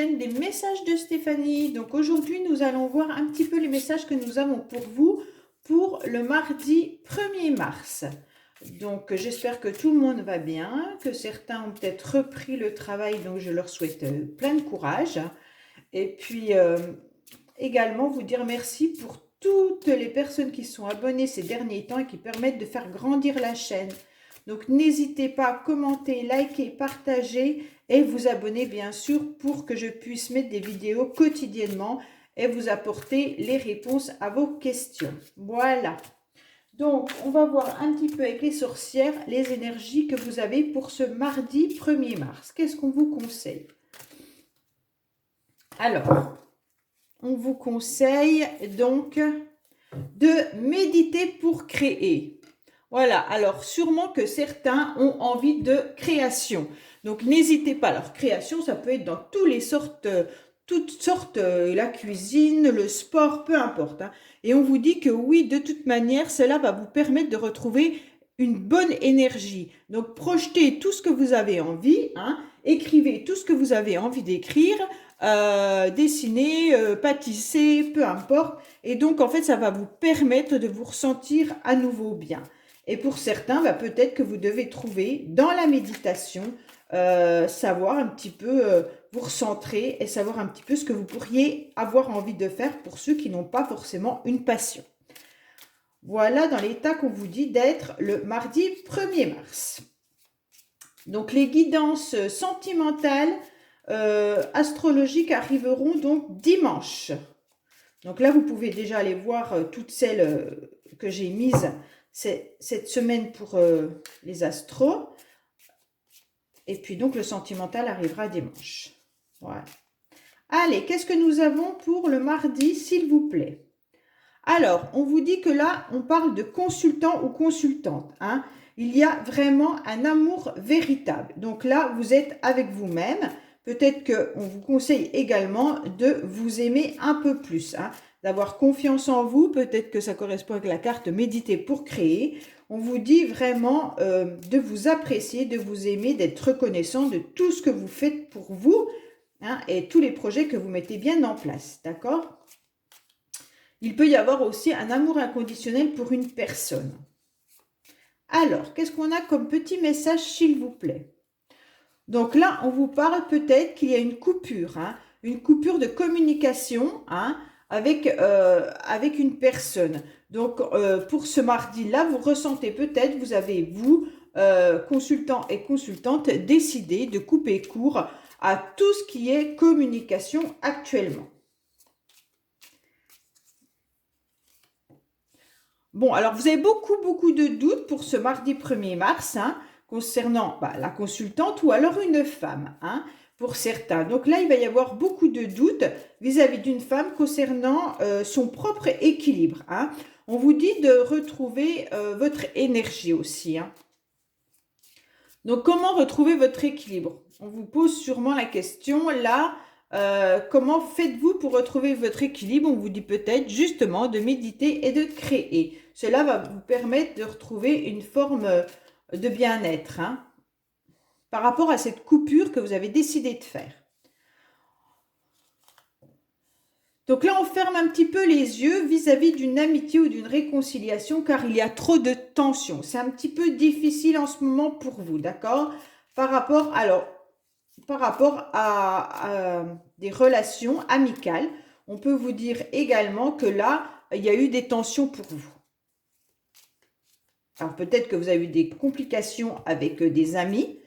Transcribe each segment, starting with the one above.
chaîne des messages de Stéphanie. Donc aujourd'hui, nous allons voir un petit peu les messages que nous avons pour vous pour le mardi 1er mars. Donc j'espère que tout le monde va bien, que certains ont peut-être repris le travail, donc je leur souhaite plein de courage. Et puis également vous dire merci pour toutes les personnes qui sont abonnées ces derniers temps et qui permettent de faire grandir la chaîne. Donc n'hésitez pas à commenter, liker, partager et vous abonner bien sûr pour que je puisse mettre des vidéos quotidiennement et vous apporter les réponses à vos questions. Voilà. Donc on va voir un petit peu avec les sorcières les énergies que vous avez pour ce mardi 1er mars. Qu'est-ce qu'on vous conseille? Alors, on vous conseille donc de méditer pour créer. Voilà, alors sûrement que certains ont envie de création. Donc n'hésitez pas, alors création, ça peut être dans toutes sortes, la cuisine, le sport, peu importe. Hein. Et on vous dit que oui, de toute manière, cela va vous permettre de retrouver une bonne énergie. Donc projetez tout ce que vous avez envie, hein, écrivez tout ce que vous avez envie d'écrire, dessiner, pâtisser, peu importe. Et donc en fait, ça va vous permettre de vous ressentir à nouveau bien. Et pour certains, peut-être que vous devez trouver dans la méditation, savoir un petit peu vous recentrer et savoir un petit peu ce que vous pourriez avoir envie de faire pour ceux qui n'ont pas forcément une passion. Voilà dans l'état qu'on vous dit d'être le mardi 1er mars. Donc les guidances sentimentales, astrologiques arriveront donc dimanche. Donc là, vous pouvez déjà aller voir toutes celles que j'ai mises cette semaine pour les astros. Et puis donc le sentimental arrivera dimanche. Voilà. Allez, qu'est-ce que nous avons pour le mardi, s'il vous plaît? Alors, on vous dit que là, on parle de consultant ou consultante. Hein. Il y a vraiment un amour véritable. Donc là, vous êtes avec vous-même. Peut-être qu'on vous conseille également de vous aimer un peu plus. Hein, d'avoir confiance en vous. Peut-être que ça correspond avec la carte méditer pour créer. On vous dit vraiment de vous apprécier, de vous aimer, d'être reconnaissant de tout ce que vous faites pour vous. Hein, et tous les projets que vous mettez bien en place. D'accord ? Il peut y avoir aussi un amour inconditionnel pour une personne. Alors, qu'est-ce qu'on a comme petit message, s'il vous plaît? Donc là, on vous parle peut-être qu'il y a une coupure de communication avec une personne. Donc, pour ce mardi-là, vous ressentez peut-être, vous avez, vous, consultant et consultante, décidé de couper court à tout ce qui est communication actuellement. Bon, alors vous avez beaucoup de doutes pour ce mardi 1er mars concernant la consultante ou alors une femme pour certains. Donc là, il va y avoir beaucoup de doutes vis-à-vis d'une femme concernant son propre équilibre. On vous dit de retrouver votre énergie aussi. Donc, comment retrouver votre équilibre? On vous pose sûrement la question là. Comment faites-vous pour retrouver votre équilibre? On vous dit peut-être justement de méditer et de créer. Cela va vous permettre de retrouver une forme de bien-être par rapport à cette coupure que vous avez décidé de faire. Donc là, on ferme un petit peu les yeux vis-à-vis d'une amitié ou d'une réconciliation car il y a trop de tension. C'est un petit peu difficile en ce moment pour vous, d'accord? Par rapport à des relations amicales, on peut vous dire également que là, il y a eu des tensions pour vous. Alors peut-être que vous avez eu des complications avec des amis,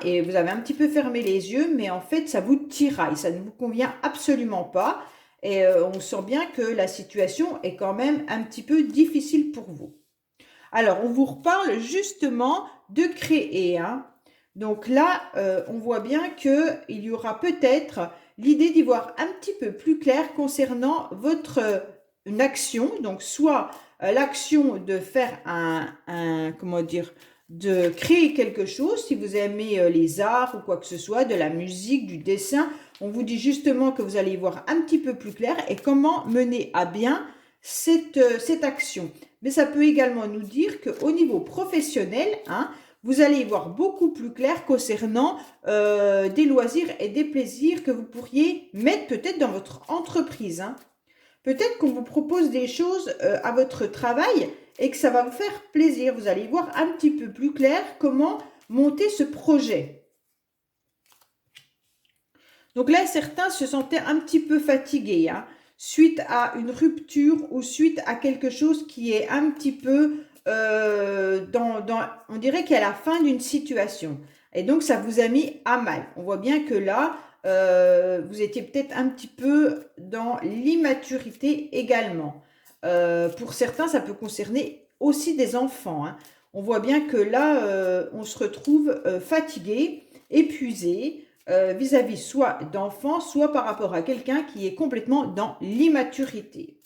et vous avez un petit peu fermé les yeux, mais en fait, ça vous tiraille, ça ne vous convient absolument pas. Et on sent bien que la situation est quand même un petit peu difficile pour vous. Alors, on vous reparle justement de créer, Donc là, on voit bien qu'il y aura peut-être l'idée d'y voir un petit peu plus clair concernant une action. Donc, soit l'action de faire de créer quelque chose, si vous aimez les arts ou quoi que ce soit, de la musique, du dessin, on vous dit justement que vous allez y voir un petit peu plus clair et comment mener à bien cette action. Mais ça peut également nous dire qu'au niveau professionnel, vous allez y voir beaucoup plus clair concernant des loisirs et des plaisirs que vous pourriez mettre peut-être dans votre entreprise, hein. Peut-être qu'on vous propose des choses à votre travail et que ça va vous faire plaisir. Vous allez y voir un petit peu plus clair comment monter ce projet. Donc là, certains se sentaient un petit peu fatigués, hein, suite à une rupture ou suite à quelque chose qui est un petit peu on dirait qu'il y a la fin d'une situation. Et donc, ça vous a mis à mal. On voit bien que là, vous étiez peut-être un petit peu dans l'immaturité également. Pour certains, ça peut concerner aussi des enfants, hein. On voit bien que là, on se retrouve fatigué, épuisé, vis-à-vis soit d'enfants, soit par rapport à quelqu'un qui est complètement dans l'immaturité.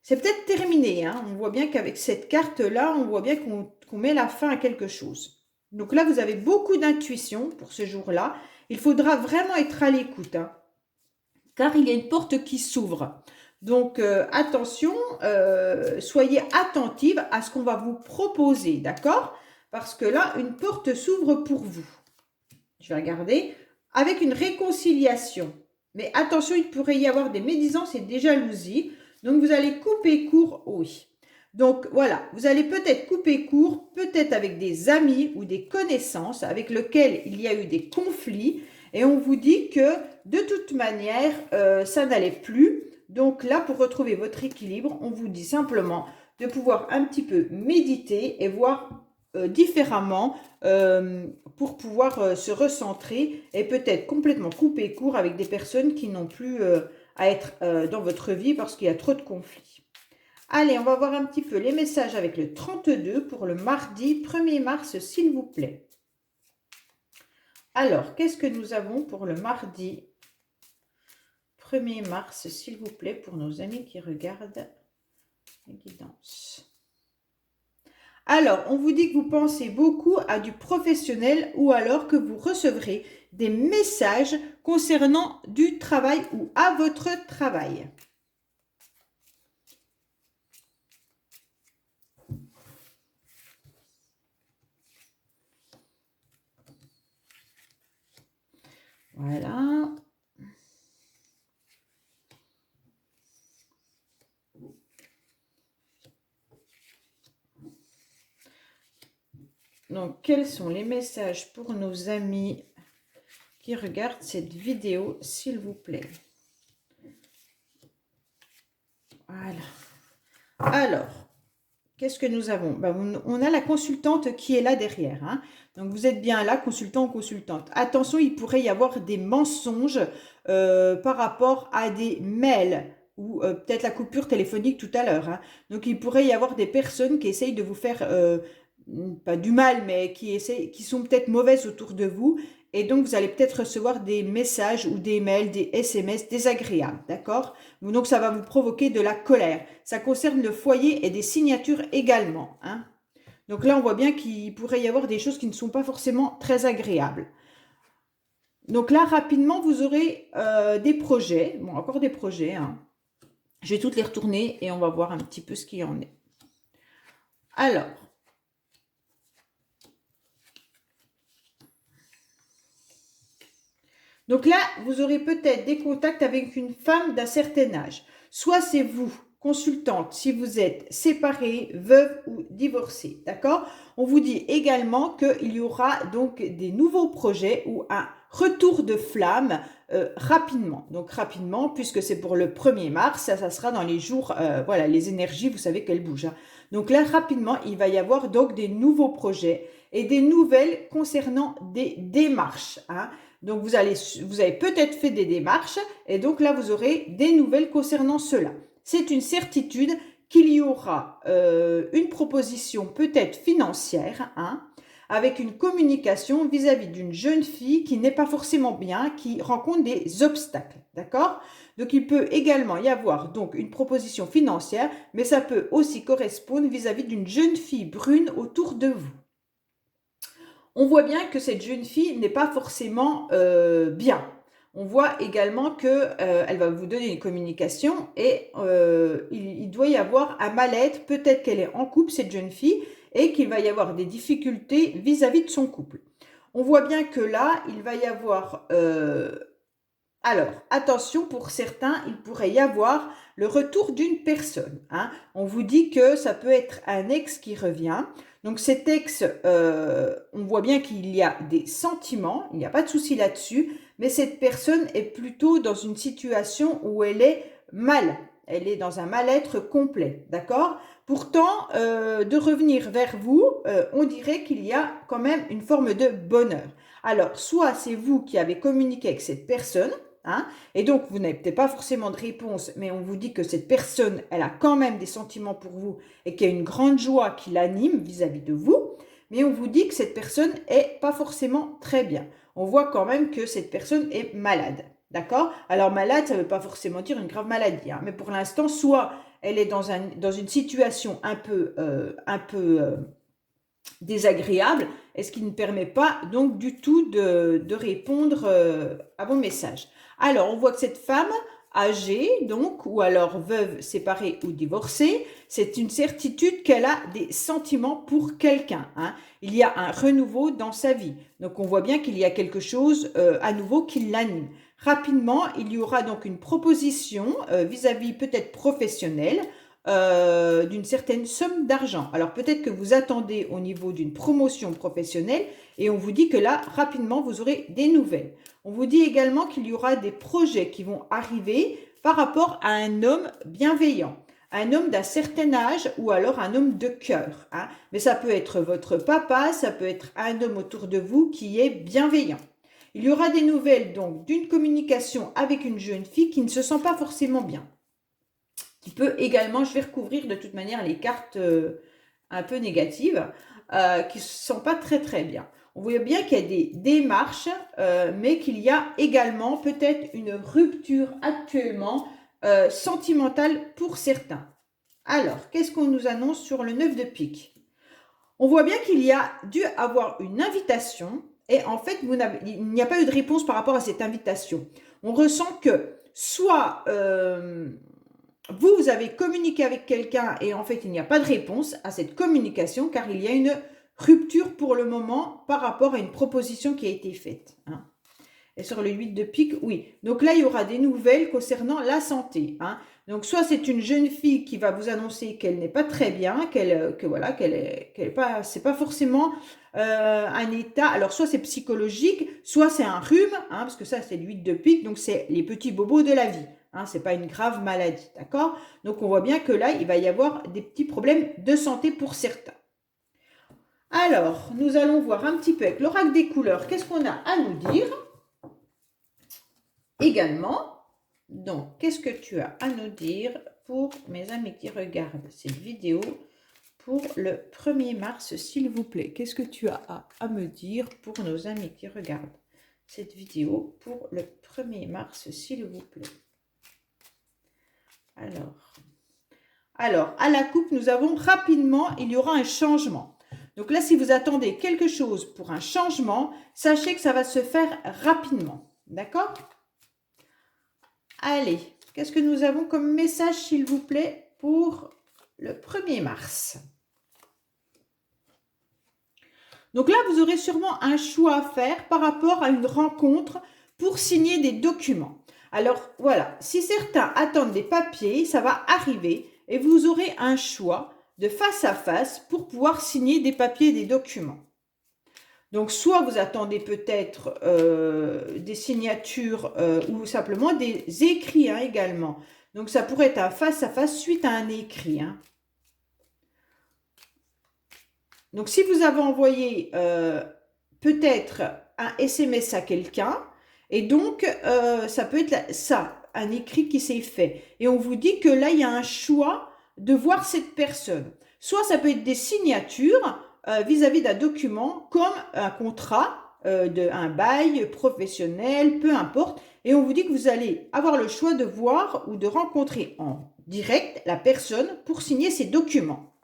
C'est peut-être terminé, hein. On voit bien qu'avec cette carte-là, on voit bien qu'on met la fin à quelque chose. Donc là, vous avez beaucoup d'intuition pour ce jour-là. Il faudra vraiment être à l'écoute, hein, car il y a une porte qui s'ouvre. Donc, attention, soyez attentive à ce qu'on va vous proposer, d'accord? Parce que là, une porte s'ouvre pour vous. Je vais regarder. Avec une réconciliation. Mais attention, il pourrait y avoir des médisances et des jalousies. Donc, vous allez couper court, oui. Donc, voilà, vous allez peut-être couper court, peut-être avec des amis ou des connaissances avec lesquels il y a eu des conflits. Et on vous dit que, de toute manière, ça n'allait plus. Donc là, pour retrouver votre équilibre, on vous dit simplement de pouvoir un petit peu méditer et voir différemment pour pouvoir se recentrer et peut-être complètement couper court avec des personnes qui n'ont plus à être dans votre vie parce qu'il y a trop de conflits. Allez, on va voir un petit peu les messages avec le 32 pour le mardi 1er mars, s'il vous plaît. Alors, qu'est-ce que nous avons pour le mardi 1er mars, s'il vous plaît, pour nos amis qui regardent la guidance? Alors, on vous dit que vous pensez beaucoup à du professionnel ou alors que vous recevrez des messages concernant du travail ou à votre travail. Voilà. Donc, quels sont les messages pour nos amis qui regardent cette vidéo, s'il vous plaît? Voilà. Alors, qu'est-ce que nous avons? Ben, on a la consultante qui est là derrière, hein. Donc, vous êtes bien là, consultant ou consultante. Attention, il pourrait y avoir des mensonges par rapport à des mails ou peut-être la coupure téléphonique tout à l'heure, hein. Donc, il pourrait y avoir des personnes qui essayent de vous faire, pas du mal, mais qui sont peut-être mauvaises autour de vous. Et donc, vous allez peut-être recevoir des messages ou des mails, des SMS désagréables, d'accord? Donc, ça va vous provoquer de la colère. Ça concerne le foyer et des signatures également, hein. Donc là, on voit bien qu'il pourrait y avoir des choses qui ne sont pas forcément très agréables. Donc là, rapidement, vous aurez des projets. Bon, encore des projets, hein. Je vais toutes les retourner et on va voir un petit peu ce qu'il y en est. Alors. Donc là, vous aurez peut-être des contacts avec une femme d'un certain âge. Soit c'est vous, consultante, si vous êtes séparée, veuve ou divorcée, d'accord? On vous dit également qu'il y aura donc des nouveaux projets ou un retour de flamme rapidement. Donc rapidement, puisque c'est pour le 1er mars, ça sera dans les jours, voilà, les énergies, vous savez qu'elles bougent, hein. Donc là, rapidement, il va y avoir donc des nouveaux projets et des nouvelles concernant des démarches, hein. Donc, vous avez peut-être fait des démarches et donc là, vous aurez des nouvelles concernant cela. C'est une certitude qu'il y aura une proposition peut-être financière, hein, avec une communication vis-à-vis d'une jeune fille qui n'est pas forcément bien, qui rencontre des obstacles, d'accord? Donc, il peut également y avoir donc une proposition financière, mais ça peut aussi correspondre vis-à-vis d'une jeune fille brune autour de vous. On voit bien que cette jeune fille n'est pas forcément bien. On voit également qu'elle va vous donner une communication et il doit y avoir un mal-être. Peut-être qu'elle est en couple, cette jeune fille, et qu'il va y avoir des difficultés vis-à-vis de son couple. On voit bien que là, il va y avoir... alors, attention, pour certains, il pourrait y avoir le retour d'une personne. Hein. On vous dit que ça peut être un ex qui revient. Donc cet ex, on voit bien qu'il y a des sentiments, il n'y a pas de souci là-dessus, mais cette personne est plutôt dans une situation où elle est mal. Elle est dans un mal-être complet, d'accord? Pourtant, de revenir vers vous, on dirait qu'il y a quand même une forme de bonheur. Alors, soit c'est vous qui avez communiqué avec cette personne, hein, et donc vous n'avez peut-être pas forcément de réponse, mais on vous dit que cette personne, elle a quand même des sentiments pour vous et qu'il y a une grande joie qui l'anime vis-à-vis de vous, mais on vous dit que cette personne est pas forcément très bien. On voit quand même que cette personne est malade, d'accord? Alors malade, ça ne veut pas forcément dire une grave maladie, hein, mais pour l'instant, soit elle est dans une situation un peu désagréable, et ce qui ne permet pas donc du tout de répondre à vos messages. Alors, on voit que cette femme âgée, donc, ou alors veuve, séparée ou divorcée, c'est une certitude qu'elle a des sentiments pour quelqu'un. Hein. Il y a un renouveau dans sa vie. Donc, on voit bien qu'il y a quelque chose à nouveau qui l'anime. Rapidement, il y aura donc une proposition vis-à-vis peut-être professionnelle, d'une certaine somme d'argent. Alors peut-être que vous attendez au niveau d'une promotion professionnelle et on vous dit que là, rapidement, vous aurez des nouvelles. On vous dit également qu'il y aura des projets qui vont arriver par rapport à un homme bienveillant, un homme d'un certain âge ou alors un homme de cœur. Hein. Mais ça peut être votre papa, ça peut être un homme autour de vous qui est bienveillant. Il y aura des nouvelles donc d'une communication avec une jeune fille qui ne se sent pas forcément bien. Qui peut également, je vais recouvrir de toute manière les cartes un peu négatives, qui ne sont pas très très bien. On voit bien qu'il y a des démarches, mais qu'il y a également peut-être une rupture actuellement sentimentale pour certains. Alors, qu'est-ce qu'on nous annonce sur le 9 de pique? On voit bien qu'il y a dû avoir une invitation et en fait, il n'y a pas eu de réponse par rapport à cette invitation. On ressent que soit... vous avez communiqué avec quelqu'un et en fait, il n'y a pas de réponse à cette communication car il y a une rupture pour le moment par rapport à une proposition qui a été faite. Hein. Et sur le 8 de pique, oui. Donc là, il y aura des nouvelles concernant la santé. Hein. Donc soit c'est une jeune fille qui va vous annoncer qu'elle n'est pas très bien, c'est pas forcément un état. Alors soit c'est psychologique, soit c'est un rhume, hein, parce que ça c'est le 8 de pique, donc c'est les petits bobos de la vie. Hein, ce n'est pas une grave maladie, d'accord? Donc, on voit bien que là, il va y avoir des petits problèmes de santé pour certains. Alors, nous allons voir un petit peu avec l'oracle des couleurs, qu'est-ce qu'on a à nous dire? Également, donc, qu'est-ce que tu as à nous dire pour mes amis qui regardent cette vidéo pour le 1er mars, s'il vous plaît? Qu'est-ce que tu as à me dire pour nos amis qui regardent cette vidéo pour le 1er mars, s'il vous plaît? Alors, à la coupe, nous avons rapidement, il y aura un changement. Donc là, si vous attendez quelque chose pour un changement, sachez que ça va se faire rapidement. D'accord? Allez, qu'est-ce que nous avons comme message, s'il vous plaît, pour le 1er mars? Donc là, vous aurez sûrement un choix à faire par rapport à une rencontre pour signer des documents. Alors voilà, si certains attendent des papiers, ça va arriver et vous aurez un choix de face à face pour pouvoir signer des papiers et des documents. Donc soit vous attendez peut-être des signatures ou simplement des écrits hein, également. Donc ça pourrait être un face à face suite à un écrit. Hein. Donc si vous avez envoyé peut-être un SMS à quelqu'un, et donc, ça peut être ça, un écrit qui s'est fait. Et on vous dit que là, il y a un choix de voir cette personne. Soit ça peut être des signatures vis-à-vis d'un document, comme un contrat, un bail professionnel, peu importe. Et on vous dit que vous allez avoir le choix de voir ou de rencontrer en direct la personne pour signer ces documents.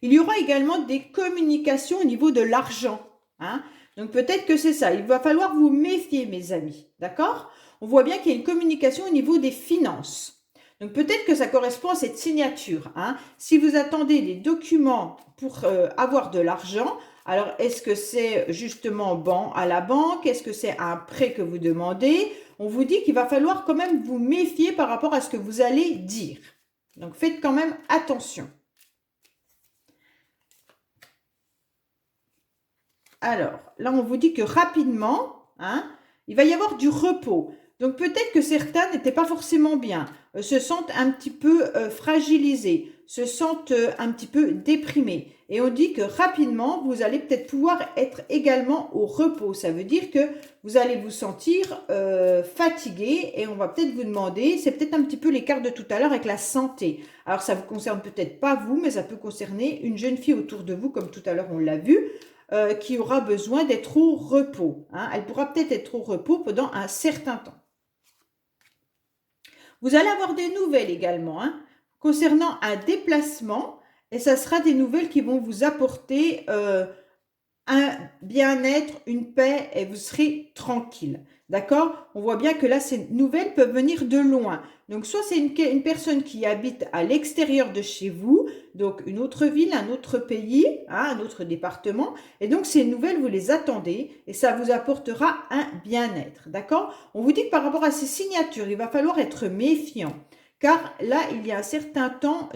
Il y aura également des communications au niveau de l'argent. Hein. Donc peut-être que c'est ça. Il va falloir vous méfier, mes amis. D'accord? On voit bien qu'il y a une communication au niveau des finances. Donc peut-être que ça correspond à cette signature, hein. Si vous attendez des documents pour avoir de l'argent, alors est-ce que c'est justement à la banque? Est-ce que c'est un prêt que vous demandez? On vous dit qu'il va falloir quand même vous méfier par rapport à ce que vous allez dire. Donc faites quand même attention. Alors, là, on vous dit que rapidement, hein, il va y avoir du repos. Donc, peut-être que certains n'étaient pas forcément bien, se sentent un petit peu fragilisés, se sentent un petit peu déprimés. Et on dit que rapidement, vous allez peut-être pouvoir être également au repos. Ça veut dire que vous allez vous sentir fatigué et on va peut-être vous demander, c'est peut-être un petit peu l'écart de tout à l'heure avec la santé. Alors, ça ne vous concerne peut-être pas vous, mais ça peut concerner une jeune fille autour de vous, comme tout à l'heure on l'a vu. Qui aura besoin d'être au repos, hein. Elle pourra peut-être être au repos pendant un certain temps. Vous allez avoir des nouvelles également, hein, concernant un déplacement, et ça sera des nouvelles qui vont vous apporter un bien-être, une paix, et vous serez tranquille. D'accord? On voit bien que là, ces nouvelles peuvent venir de loin. Donc, soit c'est une personne qui habite à l'extérieur de chez vous, donc une autre ville, un autre pays, hein, un autre département. Et donc, ces nouvelles, vous les attendez et ça vous apportera un bien-être. D'accord? On vous dit que par rapport à ces signatures, il va falloir être méfiant. Car là, il y a un certain temps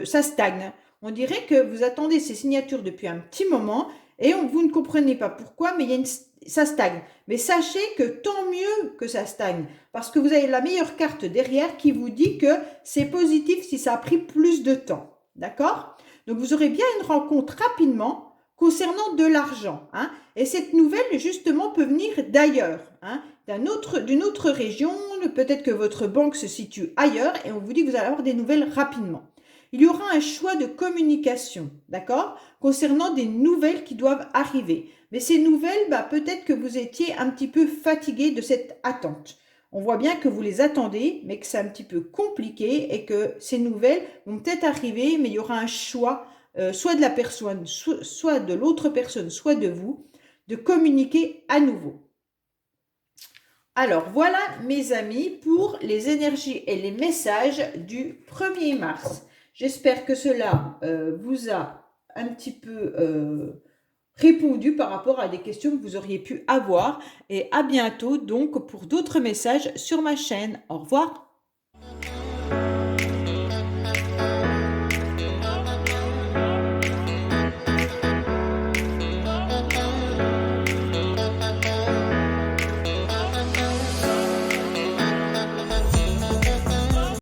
ça stagne. On dirait que vous attendez ces signatures depuis un petit moment et vous ne comprenez pas pourquoi, mais ça stagne. Mais sachez que tant mieux que ça stagne, parce que vous avez la meilleure carte derrière qui vous dit que c'est positif si ça a pris plus de temps. D'accord? Donc, vous aurez bien une rencontre rapidement concernant de l'argent, hein. Et cette nouvelle, justement, peut venir d'ailleurs, hein, d'une autre région. Peut-être que votre banque se situe ailleurs et on vous dit que vous allez avoir des nouvelles rapidement. Il y aura un choix de communication, d'accord, concernant des nouvelles qui doivent arriver. Mais ces nouvelles, peut-être que vous étiez un petit peu fatigué de cette attente. On voit bien que vous les attendez, mais que c'est un petit peu compliqué et que ces nouvelles vont peut-être arriver, mais il y aura un choix, soit de la personne, soit de l'autre personne, soit de vous, de communiquer à nouveau. Alors voilà mes amis pour les énergies et les messages du 1er mars. J'espère que cela vous a un petit peu répondu par rapport à des questions que vous auriez pu avoir. Et à bientôt donc pour d'autres messages sur ma chaîne. Au revoir.